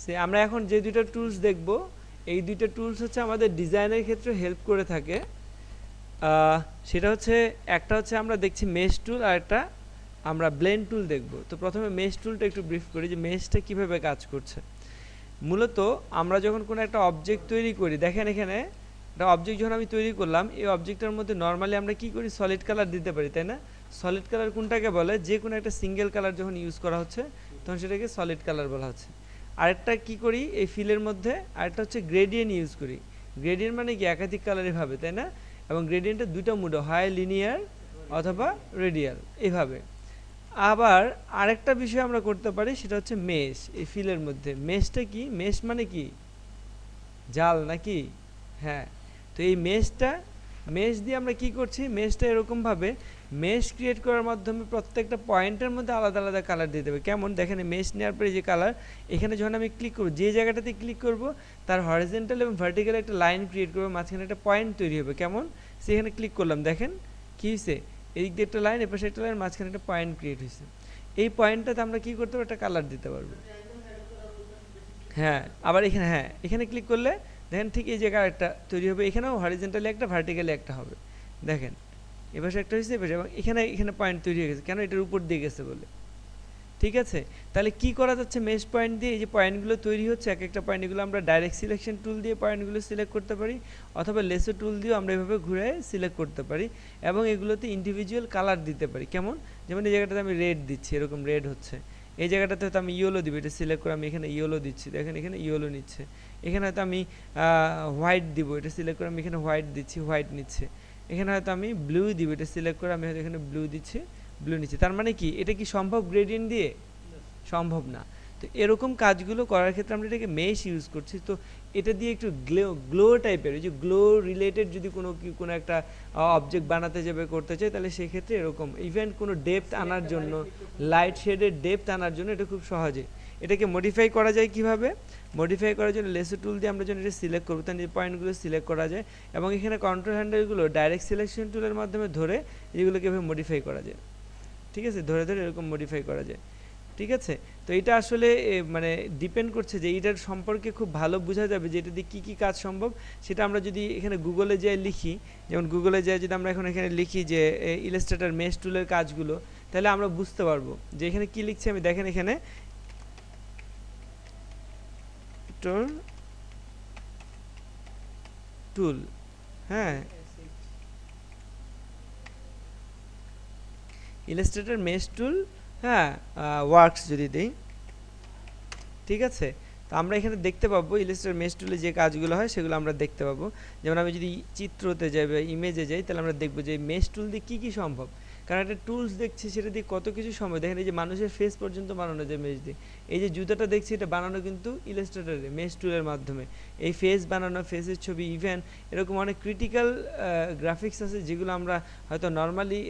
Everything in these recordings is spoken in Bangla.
সে আমরা এখন যে দুইটা টুলস দেখব, এই দুইটা টুলস হচ্ছে আমাদের ডিজাইনের ক্ষেত্রে হেল্প করে থাকে। সেটা হচ্ছে একটা হচ্ছে আমরা দেখছি মেশ টুল, আর একটা আমরা ব্লেন্ড টুল দেখব। তো প্রথমে মেশ টুলটা একটু ব্রিফ করি যে মেশটা কিভাবে কাজ করছে। মূলত আমরা যখন কোনো একটা অবজেক্ট তৈরি করি, দেখেন এখানে একটা অবজেক্ট যখন আমি তৈরি করলাম, এই অবজেক্টের মধ্যে নর্মালি আমরা কি করি, সলিড কালার দিতে পারি, তাই না? সলিড কালার কোনটাকে বলে, যে কোনো একটা সিঙ্গেল কালার যখন ইউজ করা হচ্ছে তখন সেটাকে সলিড কালার বলা হচ্ছে। আরেকটা কি করি এই ফিলের মধ্যে, আরেকটা হচ্ছে গ্রেডিয়েন্ট ইউজ করি। গ্রেডিয়েন্ট মানে কি, একাধিক কালারই ভাবে, তাই না? এবং গ্রেডিয়েন্টের দুইটা মুড হয়, লিনিয়ার অথবা রেডিয়াল, এইভাবে। আবার আরেকটা বিষয় আমরা করতে পারি, সেটা হচ্ছে মেশ। এই ফিলের মধ্যে মেশটা কি, মেশ মানে কি, জাল নাকি? হ্যাঁ। তো এই মেশ দিয়ে আমরা কি করছি, মেশটা এরকমভাবে মেশ ক্রিয়েট করার মাধ্যমে প্রত্যেকটা পয়েন্টের মধ্যে আলাদা আলাদা কালার দিয়ে দেবে। কেমন দেখেন, মেশ নেওয়ার পরে যে কালার, এখানে যখন আমি ক্লিক করব, যে জায়গাটাতে ক্লিক করব তার হরিজন্টাল এবং ভার্টিক্যাল একটা লাইন ক্রিয়েট করবে, মাঝখানে একটা পয়েন্ট তৈরি হবে। কেমন, সেখানে ক্লিক করলাম, দেখেন কী হয়েছে, এদিক দিয়ে একটা লাইন, এপাশে একটা লাইন, মাঝখানে একটা পয়েন্ট ক্রিয়েট হয়েছে। এই পয়েন্টটাতে আমরা কি করতে পারবো, একটা কালার দিতে পারবো। হ্যাঁ, আবার এখানে, হ্যাঁ এখানে ক্লিক করলে দেখেন ঠিক এই জায়গায় একটা তৈরি হবে, এখানেও হরিজন্টালি একটা, ভার্টিক্যালি একটা হবে। দেখেন এপাশে একটা হয়েছে, এপাশে, এবং এখানে এখানে পয়েন্ট তৈরি হয়ে গেছে, কেন, এটার উপর দিয়ে গেছে বলে। ঠিক আছে, তাহলে কি করা যাচ্ছে মেশ পয়েন্ট দিয়ে, এই যে পয়েন্টগুলো তৈরি হচ্ছে, এক একটা পয়েন্ট, এগুলো আমরা ডাইরেক্ট সিলেকশন টুল দিয়ে পয়েন্টগুলো সিলেক্ট করতে পারি, অথবা লেসো টুল দিয়েও আমরা এভাবে ঘুরে সিলেক্ট করতে পারি, এবং এগুলোতে ইন্ডিভিজুয়াল কালার দিতে পারি। কেমন, যেমন এই জায়গাটাতে আমি রেড দিচ্ছি, এরকম রেড হচ্ছে। এই জায়গাটাতে হয়তো আমি ইয়েলো দিব, এটা সিলেক্ট করে আমি এখানে ইয়েলো দিচ্ছি, দেখেন এখানে ইয়েলো নিচ্ছে। এখানে হয়তো আমি হোয়াইট দিব, এটা সিলেক্ট করে আমি এখানে হোয়াইট দিচ্ছি, হোয়াইট নিচ্ছে। এখানে হয়তো আমি ব্লু দিব, এটা সিলেক্ট করে আমি হয়তো এখানে ব্লু দিচ্ছি, ব্লু নিচ্ছে। তার মানে কি, এটা কি সম্ভব গ্রেডিয়েন্ট দিয়ে? সম্ভব না। তো এরকম কাজগুলো করার ক্ষেত্রে আমরা এটাকে মেশ ইউজ করছি। তো এটা দিয়ে একটু গ্লো টাইপের, ওই যে গ্লো রিলেটেড যদি কোনো একটা অবজেক্ট বানাতে যাবে, করতে চাই, তাহলে সেক্ষেত্রে এরকম ইভেন কোনো ডেপথ আনার জন্য, লাইট শেডের ডেপথ আনার জন্য এটা খুব সহজে। এটাকে মডিফাই করা যায় কিভাবে, মডিফাই করার জন্য লেসো টুল দিয়ে আমরা যখন এটা সিলেক্ট করবো, তাহলে এই পয়েন্টগুলো সিলেক্ট করা যায়, এবং এখানে কন্ট্রোল হ্যান্ডেলগুলো ডাইরেক্ট সিলেকশন টুলের মাধ্যমে ধরে এগুলোকে এভাবে মডিফাই করা যায়। ঠিক আছে, ধরে ধরে এরকম মডিফাই করা যায়। ঠিক আছে, তো এটা আসলে মানে ডিপেন্ড করছে যে এইটার সম্পর্কে খুব ভালো বোঝা যাবে যে এটা দিয়ে কী কী কাজ সম্ভব। সেটা আমরা যদি এখানে গুগলে যাই লিখি, যেমন গুগলে যাই যদি আমরা এখন এখানে লিখি যে ইলাস্ট্রেটর মেশ টুলের কাজগুলো, তাহলে আমরা বুঝতে পারবো যে এখানে কী লিখছি আমি। দেখেন এখানে টুল, হ্যাঁ ইলাস্ট্রেটর মেশ টুল, হ্যাঁ ওয়ার্কস যদি দিই, ঠিক আছে। তো আমরা এখানে দেখতে পাবো ইলাস্ট্রেটর মেশ টুলে যে কাজগুলো হয় সেগুলো আমরা দেখতে পাবো। যেমন আমি যদি চিত্রতে যাই বা ইমেজে যাই, তাহলে আমরা দেখবো যে মেশ টুল দিয়ে কী কী সম্ভব। কারণ একটা টুলস দেখছি, সেটা দিয়ে কত কিছু সম্ভব। দেখেন এই যে মানুষের ফেস পর্যন্ত বানানো যায় মেশ দিয়ে। এই যে জুতাটা দেখছি, এটা বানানো কিন্তু ইলাস্ট্রেটরে মেশ টুলের মাধ্যমে। এই ফেস বানানো, ফেসের ছবি, ইভেন এরকম অনেক ক্রিটিক্যাল গ্রাফিক্স আছে যেগুলো আমরা হয়তো নর্মালি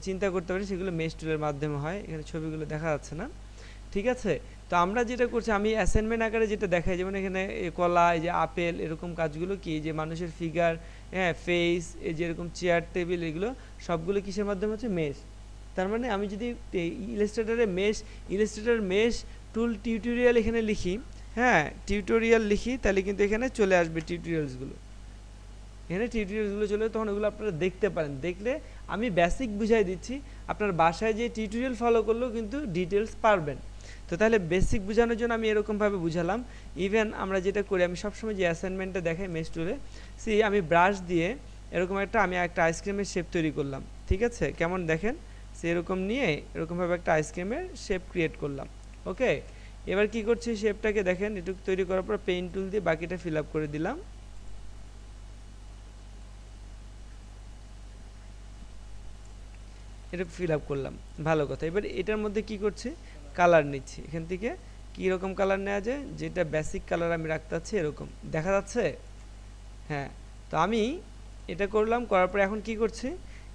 চিন্তা করতে পারি, সেগুলো মেশ টুলের মাধ্যমে হয়। এখানে ছবিগুলো দেখা যাচ্ছে না, ঠিক আছে। তো আমরা যেটা করছি, আমি অ্যাসাইনমেন্ট আকারে যেটা দেখাই, যেমন এখানে কলা, এই যে আপেল, এরকম কাজগুলো কি, যে মানুষের ফিগার, হ্যাঁ ফেস, এই যে এরকম চেয়ার টেবিল, এগুলো সবগুলো কিসের মাধ্যমে হচ্ছে, মেশ। তার মানে আমি যদি ইলাস্ট্রেটর মেশ টুল টিউটোরিয়াল এখানে লিখি, হ্যাঁ টিউটোরিয়াল লিখি, তাহলে কিন্তু এখানে চলে আসবে টিউটোরিয়ালসগুলো। এখানে টিউটোরিয়ালসগুলো চলে, তখন ওগুলো আপনারা দেখতে পারেন। দেখলে আমি বেসিক বুঝাই দিচ্ছি, আপনার বাসায় যে টিউটোরিয়াল ফলো করলেও কিন্তু ডিটেলস পারবেন। তো তাহলে বেসিক বোঝানোর জন্য আমি এরকমভাবে বুঝালাম। ইভেন আমরা যেটা করি, আমি সবসময় যে অ্যাসাইনমেন্টটা দেখাই মেশ টুলে, আমি ব্রাশ দিয়ে এরকম আমি একটা আইসক্রিমের শেপ তৈরি করলাম, ঠিক আছে। কেমন দেখেন, এরকম নিয়ে এরকমভাবে একটা আইসক্রিমের শেপ ক্রিয়েট করলাম। ওকে, এবার কি করছি, শেপটাকে দেখেন এটুকু তৈরি করার পর পেইন্ট টুল দিয়ে বাকিটা ফিল আপ করে দিলাম। এটা ফিল আপ করলাম, ভালো কথা। এবার এটার মধ্যে কি করছি, কালার নিচ্ছি। এখান থেকে কী রকম কালার নেওয়া যায়, যেটা বেসিক কালার আমি রাখতে চাচ্ছি, এরকম দেখা যাচ্ছে। হ্যাঁ, তো আমি এটা করলাম, করার পরে এখন কি করছি,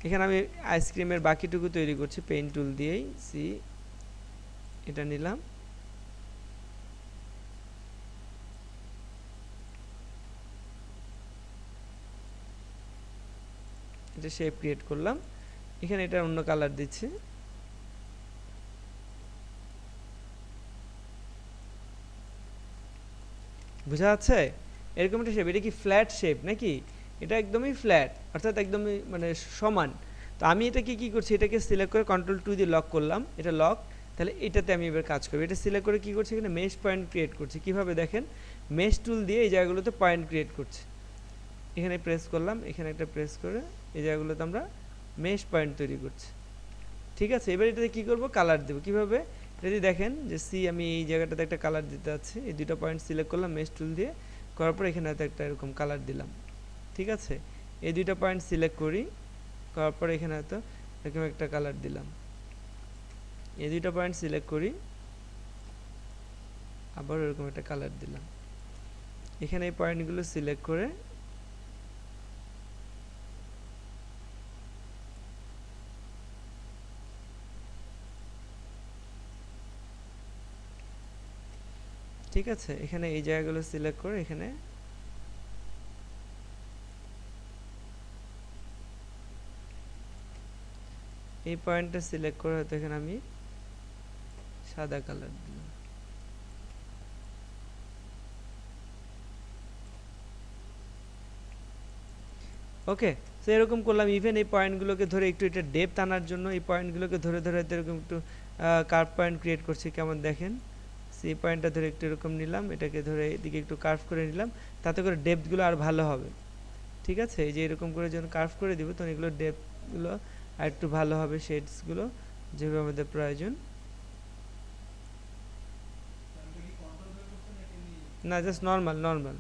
এখানে আমি আইসক্রিমের বাকিটুকু তৈরি করছি পেইন্ট টুল দিয়েই। এটা নিলাম, এটা শেপ ক্রিয়েট করলাম। এখানে এটা অন্য কালার দিচ্ছি। বোঝা যাচ্ছে? এরকম একটা শেপ, এটা কি ফ্ল্যাট শেপ নাকি? এটা একদমই ফ্ল্যাট, অর্থাৎ একদমই মানে সমান। তো আমি এটাকে কি করছি, এটাকে সিলেক্ট করে Ctrl+2 দিয়ে লক করলাম, এটা লক। তাহলে এটাতে আমি এবার কাজ করব, এটা সিলেক্ট করে কি করছি, এখানে মেশ পয়েন্ট ক্রিয়েট করছি। কিভাবে দেখেন, মেশ টুল দিয়ে এই জায়গাগুলোতে পয়েন্ট ক্রিয়েট করছি। এখানে প্রেস করলাম, এখানে একটা প্রেস করে এই জায়গাগুলোতে আমরা মেশ পয়েন্ট তৈরি করছি। ঠিক আছে, এবার এটাতে কি করব, কালার দেব। কিভাবে, যদি দেখেন যে আমি এই জায়গাটাতে একটা কালার দিতে যাচ্ছি, এই দুটো পয়েন্ট সিলেক্ট করলাম মেশ টুল দিয়ে, করার পর এখানে একটা এরকম কালার দিলাম। ঠিক আছে, এই দুইটা পয়েন্ট সিলেক্ট করি, করার পর এখানে হয়তো এরকম একটা কালার দিলাম। এই দুইটা পয়েন্ট সিলেক্ট করি, আবার এরকম একটা কালার দিলাম। এখানে এই পয়েন্টগুলো সিলেক্ট করে ঠিক আছে, এখানে এই জায়গাগুলো সিলেক্ট করে এখানে এই পয়েন্টটা সিলেক্ট করে হয়তো এখানে আমি সাদা কালার দিলাম। ওকে, তো এরকম করলাম। ইভেন এই পয়েন্টগুলোকে ধরে একটু এটা ডেপথ আনার জন্য এই পয়েন্টগুলোকে ধরে ধরে এরকম একটু কার্ভ পয়েন্ট ক্রিয়েট করছি। কেমন দেখেন, সেই পয়েন্টটা ধরে একটু এরকম নিলাম, এটাকে ধরে এদিকে একটু কার্ভ করে নিলাম, তাতে করে ডেপথগুলো আর ভালো হবে। ঠিক আছে, এই যে এরকম করে যখন কার্ভ করে দিব তখন এগুলো ডেপথগুলো আর একটু ভালো হবে, শেডসগুলো যেভাবে আমাদের প্রয়োজন। না, জাস্ট নর্মাল নর্মাল।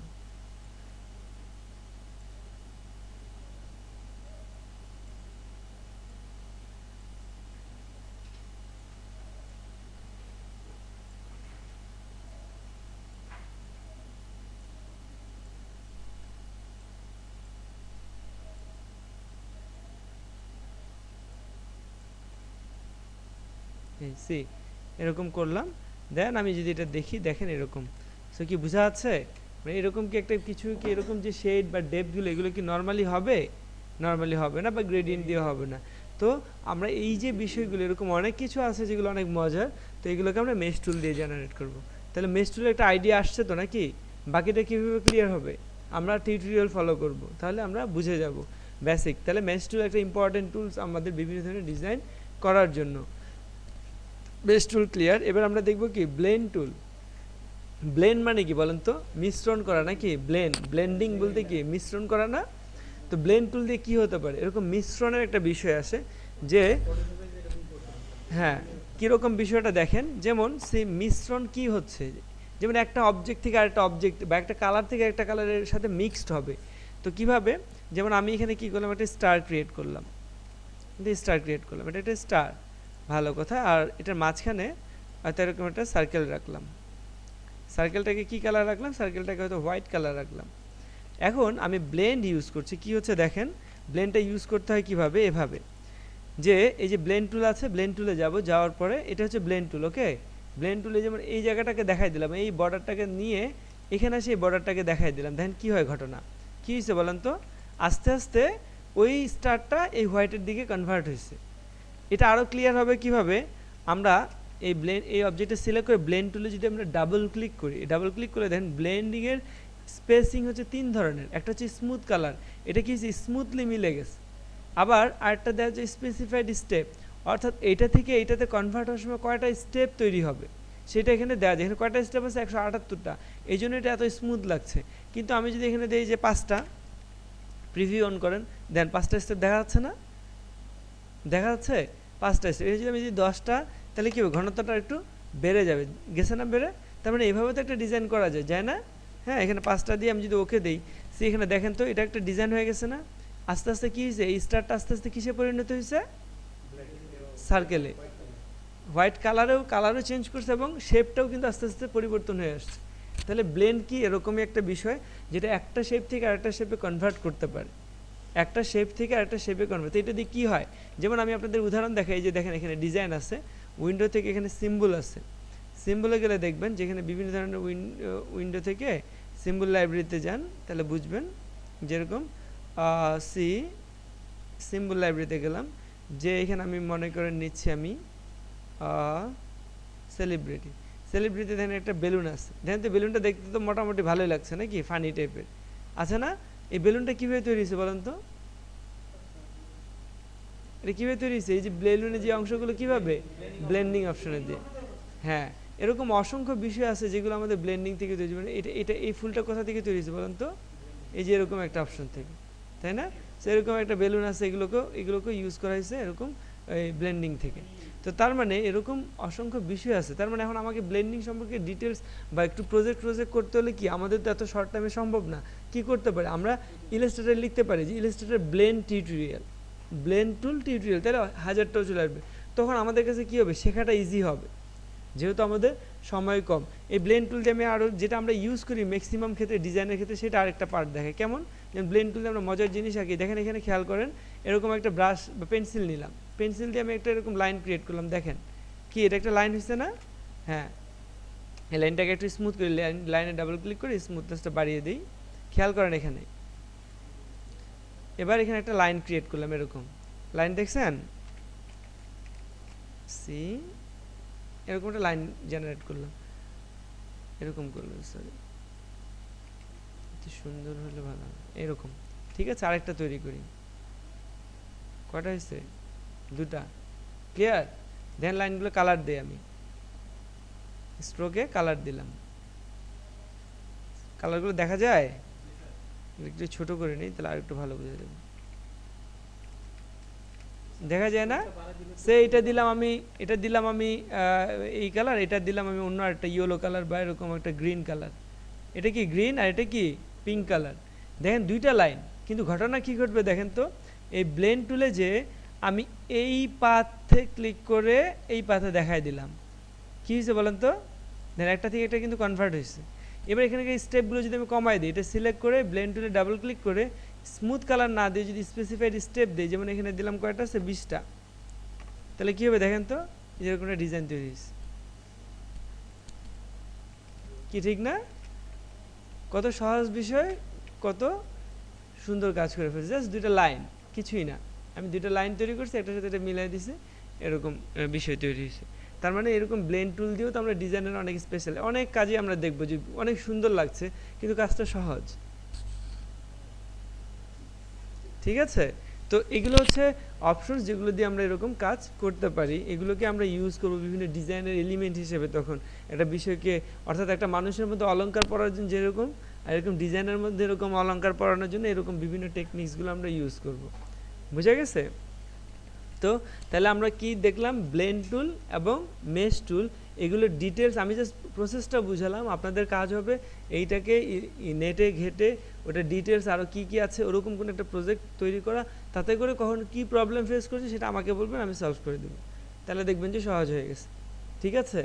সি এরকম করলাম। দেন আমি যদি এটা দেখি, দেখেন এরকম। সো কি বোঝা যাচ্ছে, মানে এরকম কি একটা কিছু কি এরকম যে শেড বা ডেপথগুলো এগুলো কি নর্মালি হবে? নর্মালি হবে না, বা গ্রেডিয়েন্ট দিয়ে হবে না। তো আমরা এই যে বিষয়গুলো, এরকম অনেক কিছু আছে যেগুলো অনেক মজার, তো এগুলোকে আমরা মেশ টুল দিয়ে জেনারেট করব। তাহলে মেশ টুলের একটা আইডিয়া আসছে তো নাকি? বাকিটা কীভাবে ক্লিয়ার হবে, আমরা টিউটোরিয়াল ফলো করব, তাহলে আমরা বুঝে যাব বেসিক। তাহলে মেশ টুল একটা ইম্পর্টেন্ট টুলস আমাদের বিভিন্ন ধরনের ডিজাইন করার জন্য। মেশ টুল ক্লিয়ার। এবার আমরা দেখব কি ব্লেন্ড টুল। ব্লেন্ড মানে কি বলেন তো, মিশ্রণ করা নাকি? ব্লেন্ডিং বলতে কি মিশ্রণ করা না? তো ব্লেন্ড টুল দিয়ে কি হতে পারে, এরকম মিশ্রণের একটা বিষয় আসে যে, হ্যাঁ, কীরকম বিষয়টা দেখেন। যেমন সেই মিশ্রণ কি হচ্ছে, যেমন একটা অবজেক্ট থেকে আরেকটা অবজেক্ট বা একটা কালার থেকে একটা কালারের সাথে মিক্সড হবে। তো কিভাবে, যেমন আমি এখানে কি করলাম, একটা স্টার ক্রিয়েট করলাম, এটা একটা স্টার, ভালো কথা। আর এটার মাঝখানে হয়তো এরকম একটা সার্কেল রাখলাম, সার্কেলটাকে কি কালার রাখলাম, সার্কেলটাকে হয়তো হোয়াইট কালার রাখলাম। এখন আমি ব্লেন্ড ইউজ করছি, কি হচ্ছে দেখেন, ব্লেন্ডটা ইউজ করতে হয় কিভাবে, এভাবে যে এই যে ব্লেন্ড টুল আছে, ব্লেন্ড টুলে যাব, যাওয়ার পরে এটা হচ্ছে ব্লেন্ড টুল। ওকে, ব্লেন্ড টুলে যেমন এই জায়গাটাকে দেখাই দিলাম, এই বর্ডারটাকে নিয়ে এখানে সেই বর্ডারটাকে দেখাই দিলাম। দেখেন কি হয় ঘটনা, কি হয়েছে বলেন তো, আস্তে আস্তে ওই স্টারটা এই হোয়াইটের দিকে কনভার্ট হয়েছে। এটা আরও ক্লিয়ার হবে কিভাবে, আমরা এই অবজেক্টটা সিলেক্ট করে ব্লেন্ড টুলে যদি আমরা ডাবল ক্লিক করি, ডাবল ক্লিক করে দেখেন ব্লেন্ডিংয়ের স্পেসিং হচ্ছে 3 ধরনের। একটা হচ্ছে স্মুথ কালার, এটা কি হচ্ছে স্মুথলি মিলে গেছে। আবার আরেকটা দেওয়া হচ্ছে স্পেসিফাইড স্টেপ, অর্থাৎ এইটা থেকে এইটাতে কনভার্ট হওয়ার সময় কয়টা স্টেপ তৈরি হবে সেটা এখানে দেওয়া যায়। এখানে কয়টা স্টেপ আছে, 178টা, এই জন্য এটা এত স্মুথ লাগছে। কিন্তু আমি যদি এখানে দিই যে 5টা, প্রিভিউ অন করেন, দেন 5টা স্টেপ দেখা যাচ্ছে না, দেখা যাচ্ছে 5টা স্টেপ। এই যদি আমি যদি 10টা, তাহলে কী হবে, ঘনত্বটা একটু বেড়ে যাবে, গেছে না বেড়ে? তার মানে এইভাবে তো একটা ডিজাইন করা যায় না? হ্যাঁ, এখানে 5টা দিয়ে আমি যদি ওকে দিই, সে এখানে দেখেন তো এটা একটা ডিজাইন হয়ে গেছে না? আস্তে আস্তে কী হয়েছে, এই স্টারটা আস্তে আস্তে কিসে পরিণত হয়েছে, সার্কেলে। হোয়াইট কালারও চেঞ্জ করছে এবং শেপটাও কিন্তু আস্তে আস্তে পরিবর্তন হয়ে আসছে। তাহলে ব্লেন্ড কি এরকমই একটা বিষয়, যেটা একটা শেপ থেকে আরেকটা শেপে কনভার্ট করতে পারে, একটা শেপ থেকে আরেকটা শেপে কনভার্ট। তো এটা দিয়ে কী হয়, যেমন আমি আপনাদের উদাহরণ দেখাই, যে দেখেন এখানে ডিজাইন আছে, উইন্ডো থেকে এখানে সিম্বল আছে, সিম্বলে গেলে দেখবেন যেখানে বিভিন্ন ধরনের উইন্ডো থেকে সিম্বল লাইব্রেরিতে যান, তাহলে বুঝবেন। যেরকম সিম্বল লাইব্রেরিতে গেলাম, যে এখানে আমি মনে করে নিচ্ছি আমি সেলিব্রিটি দেখেন একটা বেলুন আছে, দেখেন তো বেলুনটা দেখতে তো মোটামুটি ভালোই লাগছে নাকি, ফানি টাইপের আছে না? এই বেলুনটা কীভাবে তৈরি হয়েছে বলেন তো? এটা কীভাবে তৈরি হয়েছে? এই যে বেলুনের যে অংশগুলো কীভাবে, ব্লেন্ডিং অপশনে দিয়ে। হ্যাঁ, এরকম অসংখ্য বিষয় আছে যেগুলো আমাদের ব্লেন্ডিং থেকে তৈরি, মানে এটা এটা এই ফুলটা কোথা থেকে তৈরি হয়েছে বলেন তো? এই যে এরকম একটা অপশন থেকে, তাই না? সেরকম একটা বেলুন আছে, এগুলোকে ইউজ করা হয়েছে এরকম এই ব্লেন্ডিং থেকে। তো তার মানে এরকম অসংখ্য বিষয় আছে। তার মানে এখন আমাকে ব্লেন্ডিং সম্পর্কে ডিটেলস বা একটু প্রজেক্ট করতে হলে কি আমাদের তো এত শর্ট টাইমে সম্ভব না। কি করতে পারি আমরা? ইলাস্ট্রেটর লিখতে পারি যে ইলাস্ট্রেটর ব্লেন্ড টিউটোরিয়াল, ব্লেন্ড টুল টিউটোরিয়াল, তাহলে হাজারটাও চলে আসবে। তখন আমাদের কাছে কি হবে, শেখাটা ইজি হবে, যেহেতু আমাদের সময় কম। এই ব্লেন্ড টুল দিয়ে আমি আরও যেটা আমরা ইউজ করি ম্যাক্সিমাম ক্ষেত্রে ডিজাইনের ক্ষেত্রে, সেটা আরেকটা পার্ট দেখে কেমন। যেমন ব্লেন্ড টুল দিয়ে আমরা মজার জিনিস আঁকি, দেখেন এখানে খেয়াল করেন, এরকম একটা ব্রাশ বা পেন্সিল নিলাম, পেন্সিল দিয়ে আমি একটা এরকম লাইন ক্রিয়েট করলাম, দেখেন কি এটা একটা লাইন হচ্ছে না? হ্যাঁ, এই লাইনটাকে একটু স্মুথ করে, লাইনে ডাবল ক্লিক করে স্মুথনেসটা বাড়িয়ে দিই, খেয়াল করেন এখানে। এবার এখানে একটা লাইন ক্রিয়েট করলাম, এরকম লাইন দেখছেন, সি এরকম একটা লাইন জেনারেট করলাম, এরকম করলাম, সরি এত সুন্দর হলে ভালো হবে, এরকম। ঠিক আছে, আরেকটা তৈরি করি। কয়টা হয়েছে? দুটা। ক্লিয়ার? দেন লাইনগুলো কালার দিই, আমি স্ট্রোকে কালার দিলাম, কালারগুলো দেখা যায়, একটু ছোট করে নিই তাহলে আর একটু ভালো বুঝে যাবে। দেখা যায় না? সে এটা দিলাম আমি, এটা দিলাম আমি এই কালার, এটা দিলাম আমি অন্য একটা ইয়েলো কালার বা এরকম একটা গ্রিন কালার। এটা কি গ্রিন আর এটা কি পিঙ্ক কালার। দেখেন দুইটা লাইন, কিন্তু ঘটনা কি ঘটবে দেখেন তো, এই ব্লেন্ড টুলে যে আমি এই পাথে ক্লিক করে এই পাথে দেখাই দিলাম, কি হয়েছে বলেন তো? দেখেন একটা থেকে এটা কিন্তু কনভার্ট হয়েছে। এবার এখানে স্টেপগুলো যদি আমি কমাই দিই, এটা সিলেক্ট করে ব্লেন্ড টুলে ডাবল ক্লিক করে স্মুথ কালার না দিয়ে যদি স্পেসিফাইড স্টেপ দিই, যেমন এখানে দিলাম কয়টা আছে 20টা, তাহলে কী হবে দেখেন তো, এরকম একটা ডিজাইন তৈরি হয়েছে। কি ঠিক না? কত সহজ বিষয়, কত সুন্দর কাজ করে ফেলছে, জাস্ট দুইটা লাইন, কিছুই না, আমি দুইটা লাইন তৈরি করছি, একটার সাথে এটা মিলাই দিছি, এরকম বিষয় তৈরি হয়েছে। তার মানে এরকম ব্লেন্ড টুল দিয়েও তো আমরা ডিজাইনের অনেক স্পেশাল অনেক কাজই আমরা দেখবো যে অনেক সুন্দর লাগছে, কিন্তু কাজটা সহজ। ঠিক আছে, তো এগুলো হচ্ছে অপশনস যেগুলো দিয়ে আমরা এরকম কাজ করতে পারি, এগুলোকে আমরা ইউজ করব বিভিন্ন ডিজাইনের এলিমেন্ট হিসেবে। তখন একটা বিষয়কে, অর্থাৎ একটা মানুষের মধ্যে অলংকার পরার জন্য যেরকম, আর এরকম ডিজাইনের মধ্যে এরকম অলংকার পরানোর জন্য এরকম বিভিন্ন টেকনিক্সগুলো আমরা ইউজ করব। বুঝা গেছে? তো তাহলে আমরা কি দেখলাম, ব্লেন্ড টুল এবং মেশ টুল, এগুলোর ডিটেলস আমি জাস্ট প্রসেসটা বুঝালাম। আপনাদের কাজ হবে এইটাকে নেটে ঘেটে ওটা ডিটেলস আরও কী কী আছে ওরকম কোনো একটা প্রজেক্ট তৈরি করা, তাতে করে কখন কী প্রবলেম ফেস করছে সেটা আমাকে বলবেন, আমি সলভ করে দেবো, তাহলে দেখবেন যে সহজ হয়ে গেছে। ঠিক আছে?